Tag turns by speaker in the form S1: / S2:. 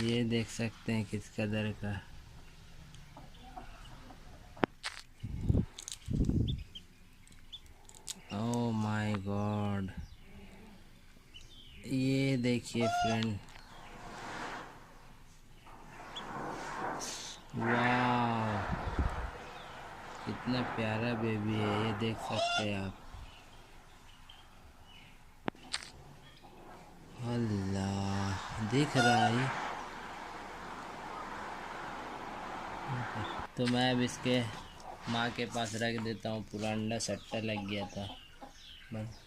S1: ये देख सकते हैं किस कदर का। ओह माय गॉड, ये देखिए फ्रेंड, वाह कितना प्यारा बेबी है, ये देख सकते हैं आप। अल्लाह, दिख रहा है। तो मैं अब इसके माँ के पास रख देता हूँ, पूरा अंडा सट्टा लग गया था बस।